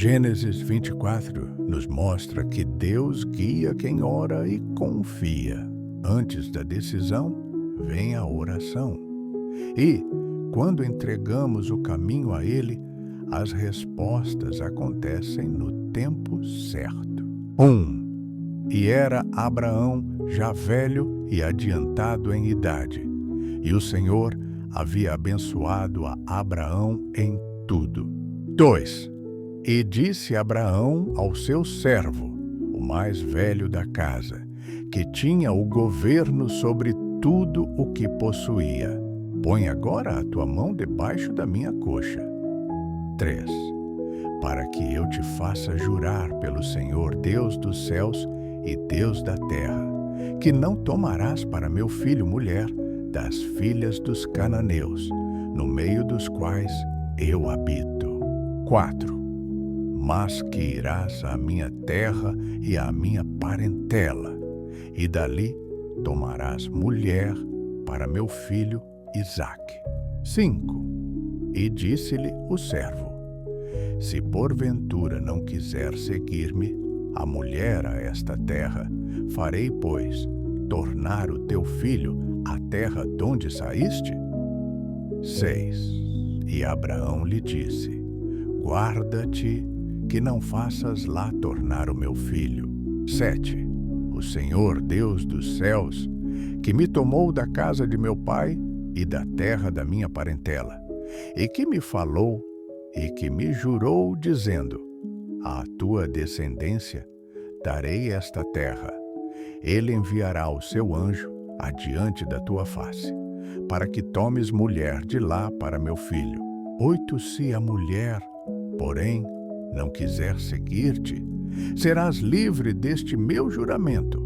Gênesis 24 nos mostra que Deus guia quem ora e confia. Antes da decisão, vem a oração. E, quando entregamos o caminho a Ele, as respostas acontecem no tempo certo. 1. E era Abraão já velho e adiantado em idade, e o Senhor havia abençoado a Abraão em tudo. 2. E disse Abraão ao seu servo, o mais velho da casa, que tinha o governo sobre tudo o que possuía: põe agora a tua mão debaixo da minha coxa. 3. Para que eu te faça jurar pelo Senhor Deus dos céus e Deus da terra, que não tomarás para meu filho mulher das filhas dos cananeus, no meio dos quais eu habito. 4. Mas que irás à minha terra e à minha parentela, e dali tomarás mulher para meu filho Isaque. 5. E disse-lhe o servo: se porventura não quiser seguir-me, a mulher a esta terra, farei, pois, tornar o teu filho à terra donde saíste? 6. E Abraão lhe disse: guarda-te que não faças lá tornar o meu filho. 7. O Senhor Deus dos céus, que me tomou da casa de meu pai e da terra da minha parentela, e que me falou e que me jurou, dizendo: à tua descendência darei esta terra. Ele enviará o seu anjo adiante da tua face, para que tomes mulher de lá para meu filho. 8. Se a mulher, porém, não quiser seguir-te, serás livre deste meu juramento.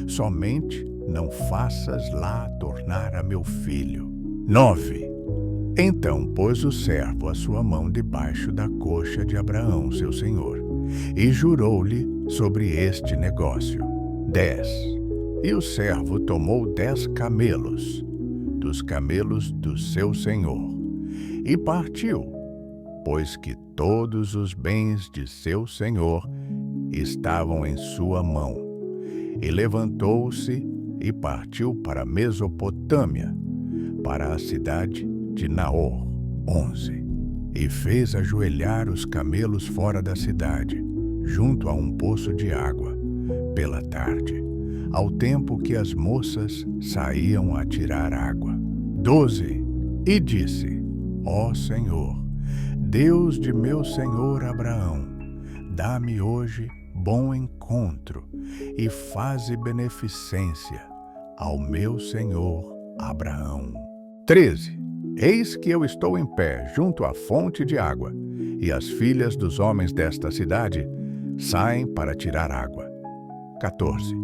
Somente não faças lá tornar a meu filho. 9. Então pôs o servo a sua mão debaixo da coxa de Abraão, seu senhor, e jurou-lhe sobre este negócio. 10. E o servo tomou 10 camelos, dos camelos do seu senhor, e partiu, pois que todos os bens de seu senhor estavam em sua mão. E levantou-se e partiu para a Mesopotâmia, para a cidade de Naor. 11. E fez ajoelhar os camelos fora da cidade, junto a um poço de água, pela tarde, ao tempo que as moças saíam a tirar água. 12. E disse: ó Senhor, Deus de meu senhor Abraão, dá-me hoje bom encontro e faze beneficência ao meu senhor Abraão. 13. Eis que eu estou em pé junto à fonte de água, e as filhas dos homens desta cidade saem para tirar água. 14.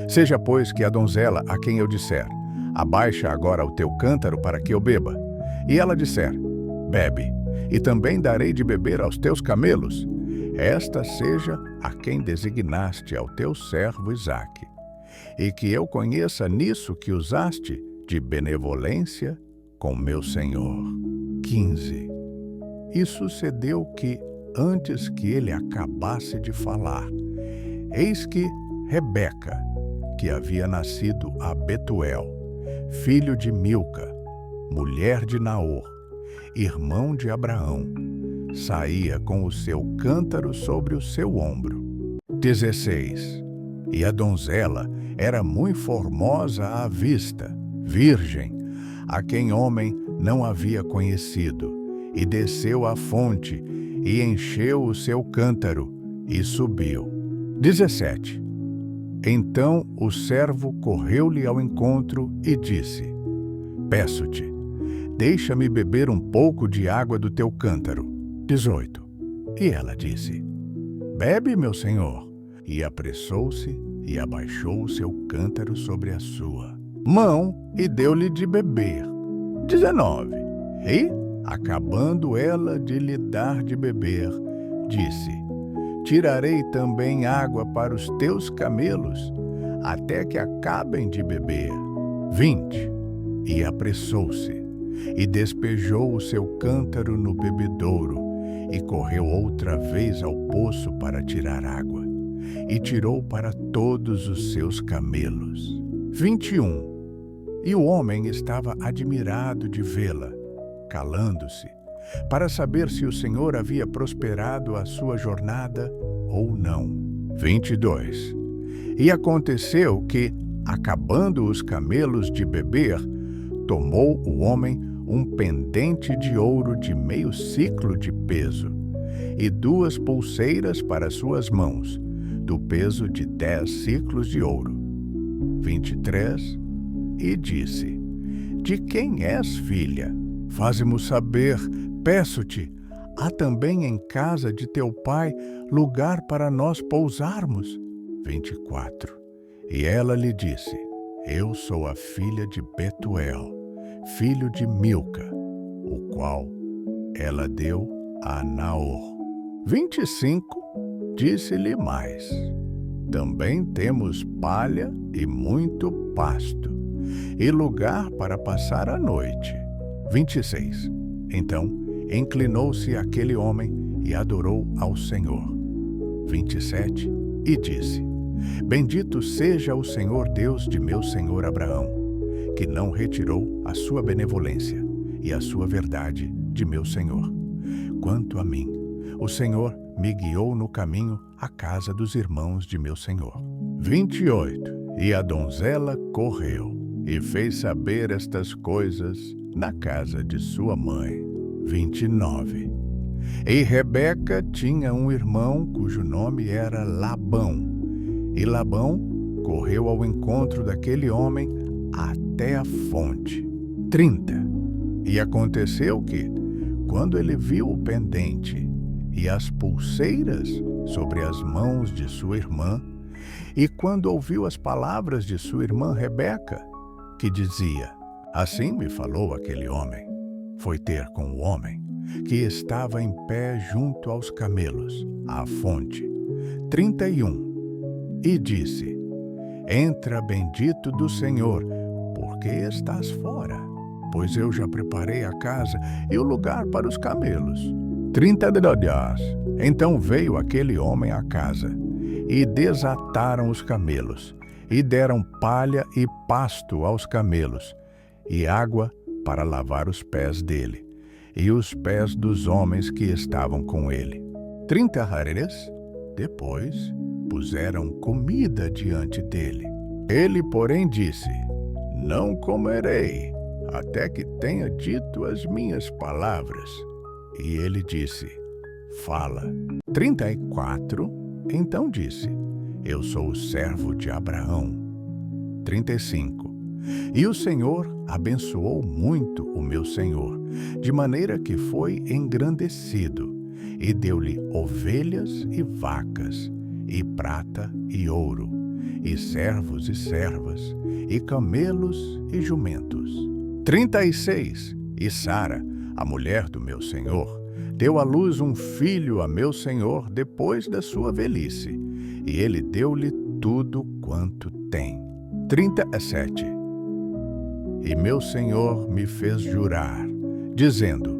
Seja, pois, que a donzela a quem eu disser: abaixa agora o teu cântaro para que eu beba, e ela disser: bebe, e também darei de beber aos teus camelos, esta seja a quem designaste ao teu servo Isaque, e que eu conheça nisso que usaste de benevolência com meu senhor. 15. E sucedeu que, antes que ele acabasse de falar, eis que Rebeca, que havia nascido a Betuel, filho de Milca, mulher de Naor, irmão de Abraão, saía com o seu cântaro sobre o seu ombro. 16. E a donzela era muito formosa à vista, virgem, a quem homem não havia conhecido, e desceu à fonte, e encheu o seu cântaro, e subiu. 17. Então o servo correu-lhe ao encontro e disse: peço-te, deixa-me beber um pouco de água do teu cântaro. 18. E ela disse: bebe, meu senhor. E apressou-se e abaixou o seu cântaro sobre a sua mão e deu-lhe de beber. 19. E, acabando ela de lhe dar de beber, disse: tirarei também água para os teus camelos, até que acabem de beber. 20. E apressou-se, e despejou o seu cântaro no bebedouro, E correu outra vez ao poço para tirar água, e tirou para todos os seus camelos. 21. E o homem estava admirado de vê-la, calando-se, para saber se o Senhor havia prosperado a sua jornada ou não. 22. E aconteceu que, acabando os camelos de beber, tomou o homem um pendente de ouro de meio siclo de peso, e 2 pulseiras para suas mãos, do peso de 10 siclos de ouro. 23. E disse: De quem és, filha? Faze-mo saber, peço-te, há também em casa de teu pai lugar para nós pousarmos? 24. E ela lhe disse: Eu sou a filha de Betuel, filho de Milca, o qual ela deu a Naor. 25. Disse-lhe mais: Também temos palha e muito pasto, e lugar para passar a noite. 26. Então inclinou-se aquele homem e adorou ao Senhor. 27. E disse: Bendito seja o Senhor Deus de meu senhor Abraão, que não retirou a sua benevolência e a sua verdade de meu senhor. Quanto a mim, o Senhor me guiou no caminho à casa dos irmãos de meu senhor. 28. E a donzela correu e fez saber estas coisas na casa de sua mãe. 29. E Rebeca tinha um irmão cujo nome era Labão. E Labão correu ao encontro daquele homem até a fonte. 30. E aconteceu que, quando ele viu o pendente e as pulseiras sobre as mãos de sua irmã, e quando ouviu as palavras de sua irmã Rebeca, que dizia: Assim me falou aquele homem, foi ter com o homem que estava em pé junto aos camelos, à fonte. 31. E disse: Entra, bendito do Senhor, porque estás fora, pois eu já preparei a casa e o lugar para os camelos. 32. Então veio aquele homem à casa, e desataram os camelos, e deram palha e pasto aos camelos, e água para lavar os pés dele, e os pés dos homens que estavam com ele. 30 hareres depois puseram comida diante dele. Ele, porém, disse: Não comerei, até que tenha dito as minhas palavras. E ele disse: Fala. 34. Então disse: Eu sou o servo de Abraão. 35. E o Senhor abençoou muito o meu senhor, de maneira que foi engrandecido, e deu-lhe ovelhas e vacas, e prata e ouro, e servos e servas, e camelos e jumentos. 36. E Sara, a mulher do meu senhor, deu à luz um filho a meu senhor depois da sua velhice, e ele deu-lhe tudo quanto tem. 37. E meu senhor me fez jurar, dizendo: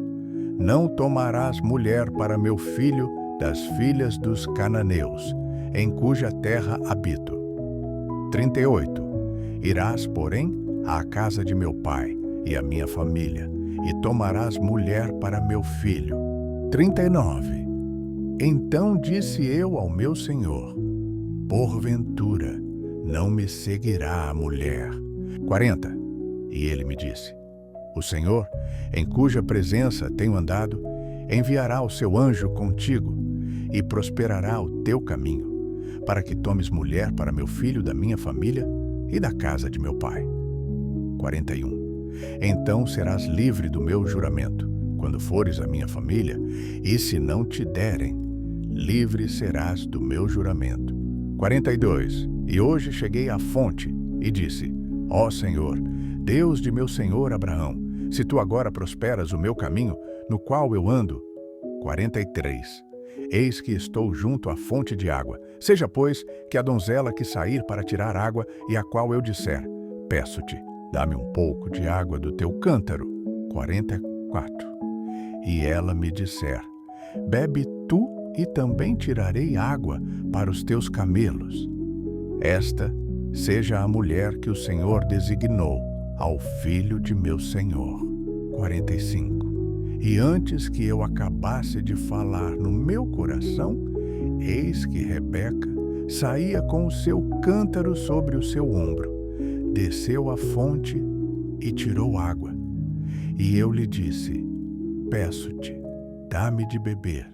Não tomarás mulher para meu filho das filhas dos cananeus, em cuja terra habito. 38. Irás, porém, à casa de meu pai e à minha família, e tomarás mulher para meu filho. 39. Então disse eu ao meu senhor: Porventura, não me seguirá a mulher. 40. E ele me disse: O Senhor, em cuja presença tenho andado, enviará o seu anjo contigo, e prosperará o teu caminho, para que tomes mulher para meu filho da minha família e da casa de meu pai. 41. Então serás livre do meu juramento, quando fores à minha família, e se não te derem, livre serás do meu juramento. 42. E hoje cheguei à fonte, e disse: Ó Senhor, Deus de meu senhor Abraão, se tu agora prosperas o meu caminho, no qual eu ando. 43. Eis que estou junto à fonte de água. Seja, pois, que a donzela que sair para tirar água, e a qual eu disser: Peço-te, dá-me um pouco de água do teu cântaro. 44. E ela me disser: Bebe tu e também tirarei água para os teus camelos. Esta seja a mulher que o Senhor designou ao filho de meu senhor. 45. E antes que eu acabasse de falar no meu coração, eis que Rebeca saía com o seu cântaro sobre o seu ombro, desceu à fonte e tirou água. E eu lhe disse: peço-te, dá-me de beber.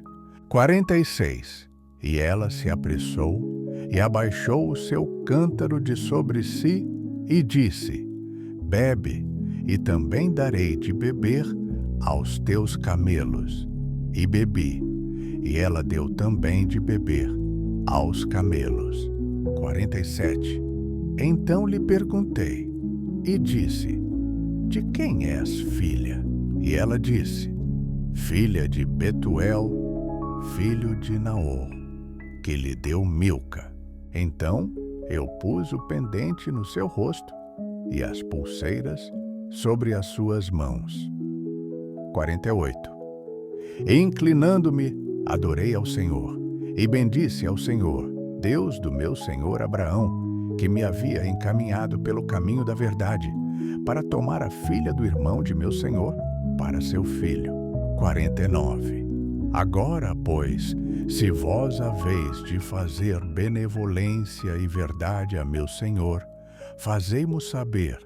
46. E ela se apressou e abaixou o seu cântaro de sobre si e disse: bebe, e também darei de beber aos teus camelos. E bebi, e ela deu também de beber aos camelos. 47. Então lhe perguntei e disse: de quem és filha? E ela disse: filha de Betuel, filho de Naor, que lhe deu Milca. Então eu pus o pendente no seu rosto e as pulseiras sobre as suas mãos. 48. E inclinando-me, adorei ao Senhor, e bendisse ao Senhor, Deus do meu senhor Abraão, que me havia encaminhado pelo caminho da verdade, para tomar a filha do irmão de meu senhor para seu filho. 49. Agora, pois, se vós haveis de fazer benevolência e verdade a meu senhor, fazei-mo saber,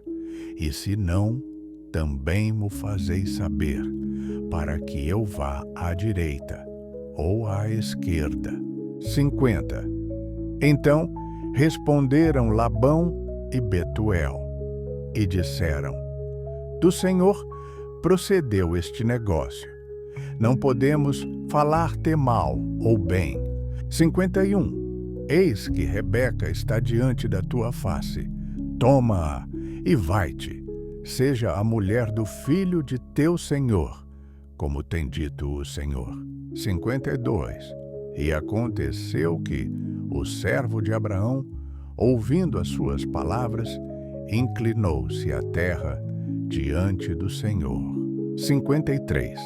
e se não, também mo fazeis saber, para que eu vá à direita ou à esquerda. 50. Então responderam Labão e Betuel, e disseram: do Senhor procedeu este negócio. Não podemos falar-te mal ou bem. 51. Eis que Rebeca está diante da tua face. Toma-a e vai-te. Seja a mulher do filho de teu senhor, como tem dito o Senhor. 52. E aconteceu que o servo de Abraão, ouvindo as suas palavras, inclinou-se à terra diante do Senhor. 53.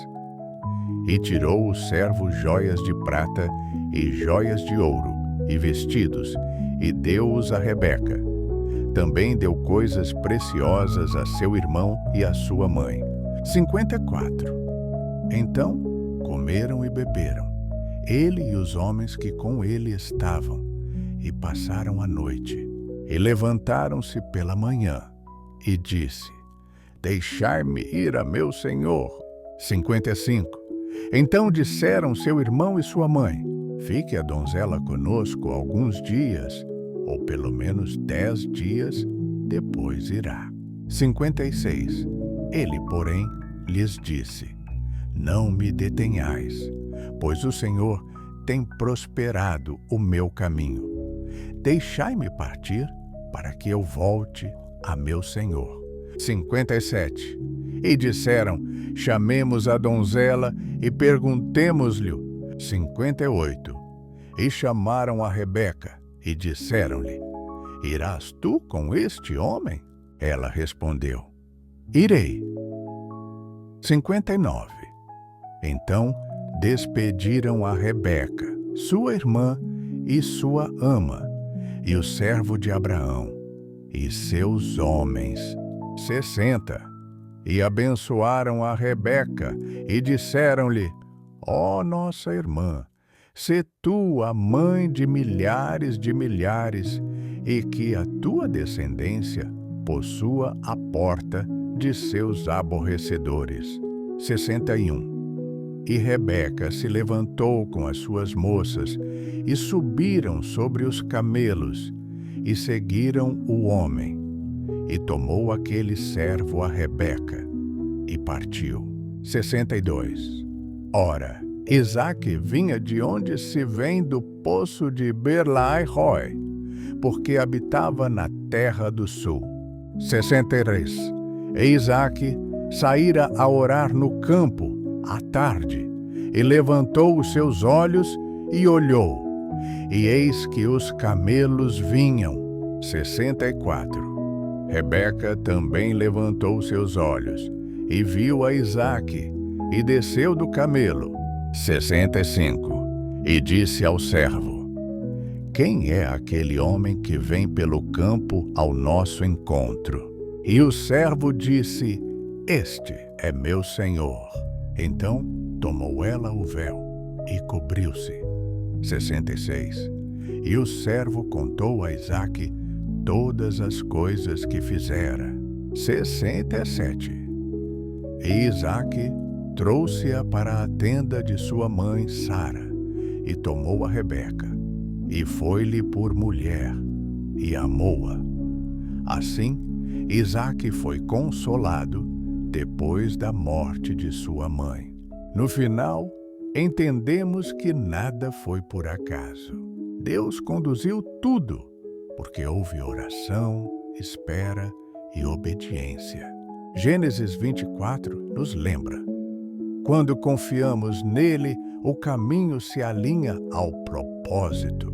E tirou o servo joias de prata e joias de ouro e vestidos, e deu-os a Rebeca. Também deu coisas preciosas a seu irmão e a sua mãe. 54. Então comeram e beberam, ele e os homens que com ele estavam, e passaram a noite. E levantaram-se pela manhã, e disse: deixai-me ir a meu senhor. 55. Então disseram seu irmão e sua mãe: fique a donzela conosco alguns dias, ou pelo menos 10 dias, depois irá. 56. Ele, porém, lhes disse: não me detenhais, pois o Senhor tem prosperado o meu caminho. Deixai-me partir, para que eu volte a meu senhor. 57. E disseram: chamemos a donzela e perguntemos-lhe. 58. E chamaram a Rebeca e disseram-lhe: irás tu com este homem? Ela respondeu: irei. 59. Então despediram a Rebeca, sua irmã e sua ama, e o servo de Abraão, e seus homens, 60. E abençoaram a Rebeca, e disseram-lhe: ó nossa irmã, sê tu a mãe de milhares, e que a tua descendência possua a porta de seus aborrecedores. 61. E Rebeca se levantou com as suas moças, e subiram sobre os camelos, e seguiram o homem. E tomou aquele servo a Rebeca, e partiu. 62. Ora, Isaque vinha de onde se vem do poço de Beer-lahai-roi, porque habitava na terra do sul. 63. E Isaque saíra a orar no campo, à tarde, e levantou os seus olhos e olhou, e eis que os camelos vinham. 64. Rebeca também levantou seus olhos, e viu a Isaque, e desceu do camelo, 65. E disse ao servo: Quem é aquele homem que vem pelo campo ao nosso encontro? E o servo disse: Este é meu senhor. Então tomou ela o véu e cobriu-se. 66. E o servo contou a Isaque todas as coisas que fizera. 67. E Isaque trouxe-a para a tenda de sua mãe Sara, e tomou a Rebeca, e foi-lhe por mulher, e amou-a. Assim, Isaque foi consolado depois da morte de sua mãe. No final, entendemos que nada foi por acaso. Deus conduziu tudo, porque houve oração, espera e obediência. Gênesis 24 nos lembra: quando confiamos nele, o caminho se alinha ao propósito.